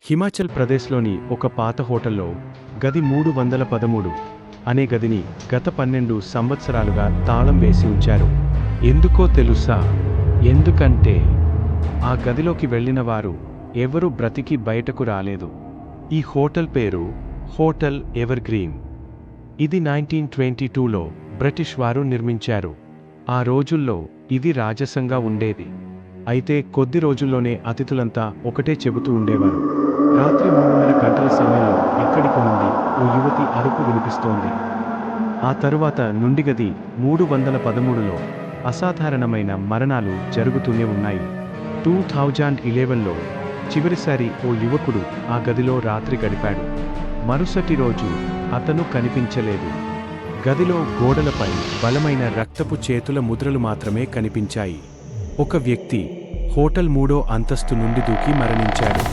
హిమాచల్ ప్రదేశ్లోని ఒక పాత హోటల్లో గది 313 అనే గదిని గత 12 సంవత్సరాలుగా తాళం వేసి ఉంచారు. ఎందుకో తెలుసా? ఎందుకంటే ఆ గదిలోకి వెళ్ళిన వారు ఎవరూ బ్రతికి బయటకు రాలేదు. ఈ హోటల్ పేరు హోటల్ ఎవర్గ్రీన్. ఇది 1922లో బ్రిటిష్ వారు నిర్మించారు. ఆ రోజుల్లో ఇది రాజసంగా ఉండేది. అయితే కొద్ది రోజుల్లోనే అతిథులంతా ఒకటే చెబుతూ ఉండేవారు. రాత్రి 3:30 గంటల సమయంలో ఎక్కడికి నుండి ఓ యువతి అరుపు వినిపిస్తోంది. ఆ తరువాత నుండి గది 313లో అసాధారణమైన మరణాలు జరుగుతూనే ఉన్నాయి. 2011లో చివరిసారి ఓ యువకుడు ఆ గదిలో రాత్రి గడిపాడు. మరుసటి రోజు అతను కనిపించలేదు. గదిలో గోడలపై బలమైన రక్తపు చేతుల ముద్రలు మాత్రమే కనిపించాయి. ఒక వ్యక్తి హోటల్ 3వ అంతస్తు నుండి దూకి మరణించాడు.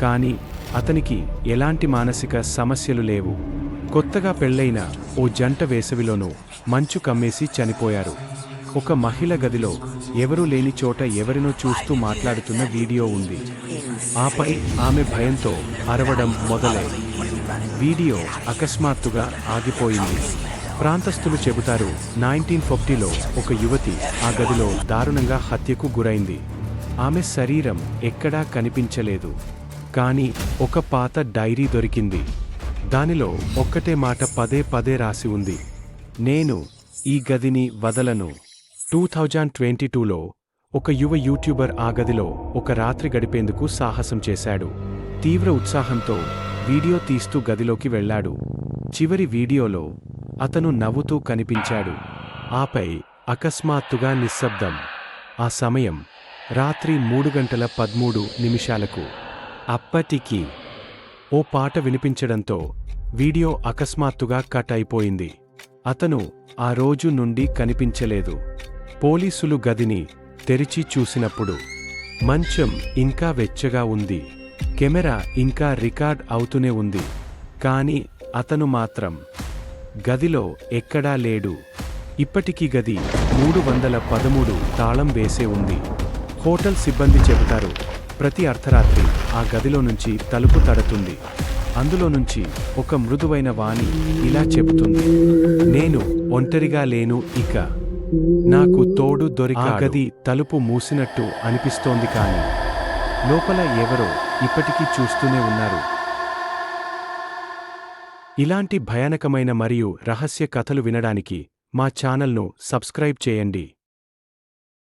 కానీ అతనికి ఎలాంటి మానసిక సమస్యలు లేవు. కొత్తగా పెళ్లైన ఓ జంట వేసవిలోనూ మంచు కమ్మేసి చనిపోయారు. ఒక మహిళ గదిలో ఎవరూ లేని చోట ఎవరినో చూస్తూ మాట్లాడుతున్న వీడియో ఉంది. ఆపై ఆమె భయంతో అరవడం మొదలైంది. వీడియో అకస్మాత్తుగా ఆగిపోయింది. ప్రాంతస్థులు చెబుతారు, 1940లో ఒక యువతి ఆ గదిలో దారుణంగా హత్యకు గురైంది. ఆమె శరీరం ఎక్కడా కనిపించలేదు. కానీ ఒక పాత డైరీ దొరికింది. దానిలో ఒక్కటే మాట పదే పదే రాసి ఉంది: నేను ఈ గదిని వదలను. 2022లో ఒక యువ యూట్యూబర్ ఆ గదిలో ఒక రాత్రి గడిపేందుకు సాహసం చేశాడు. తీవ్ర ఉత్సాహంతో వీడియో తీస్తూ గదిలోకి వెళ్ళాడు. చివరి వీడియోలో అతను నవ్వుతూ కనిపించాడు. ఆపై అకస్మాత్తుగా నిశ్శబ్దం. ఆ సమయం రాత్రి 3:13 అప్పటికి ఓ పాట వినిపించడంతో వీడియో అకస్మాత్తుగా కట్ అయిపోయింది. అతను ఆ రోజు నుండి కనిపించలేదు. పోలీసులు గదిని తెరిచి చూసినప్పుడు మంచం ఇంకా వెచ్చగా ఉంది. కెమెరా ఇంకా రికార్డ్ అవుతూనే ఉంది. కానీ అతను మాత్రం గదిలో ఎక్కడా లేడు. ఇప్పటికీ గది 313 తాళం వేసే ఉంది. హోటల్ సిబ్బంది చెబుతారు, ప్రతి అర్ధరాత్రి ఆ గదిలో నుంచి తలుపు తడుతుంది. అందులో నుంచి ఒక మృదువైన వాణి ఇలా చెబుతుంది: నేను ఒంటరిగా లేను ఇక. నాకు తోడు దొరికాడు. ఆ గది తలుపు మూసినట్టు అనిపిస్తోంది, కానీ లోపల ఎవరో ఇప్పటికీ చూస్తూనే ఉన్నారు. ఇలాంటి భయానకమైన మరియు రహస్య కథలు వినడానికి మా ఛానల్ను సబ్స్క్రైబ్ చేయండి.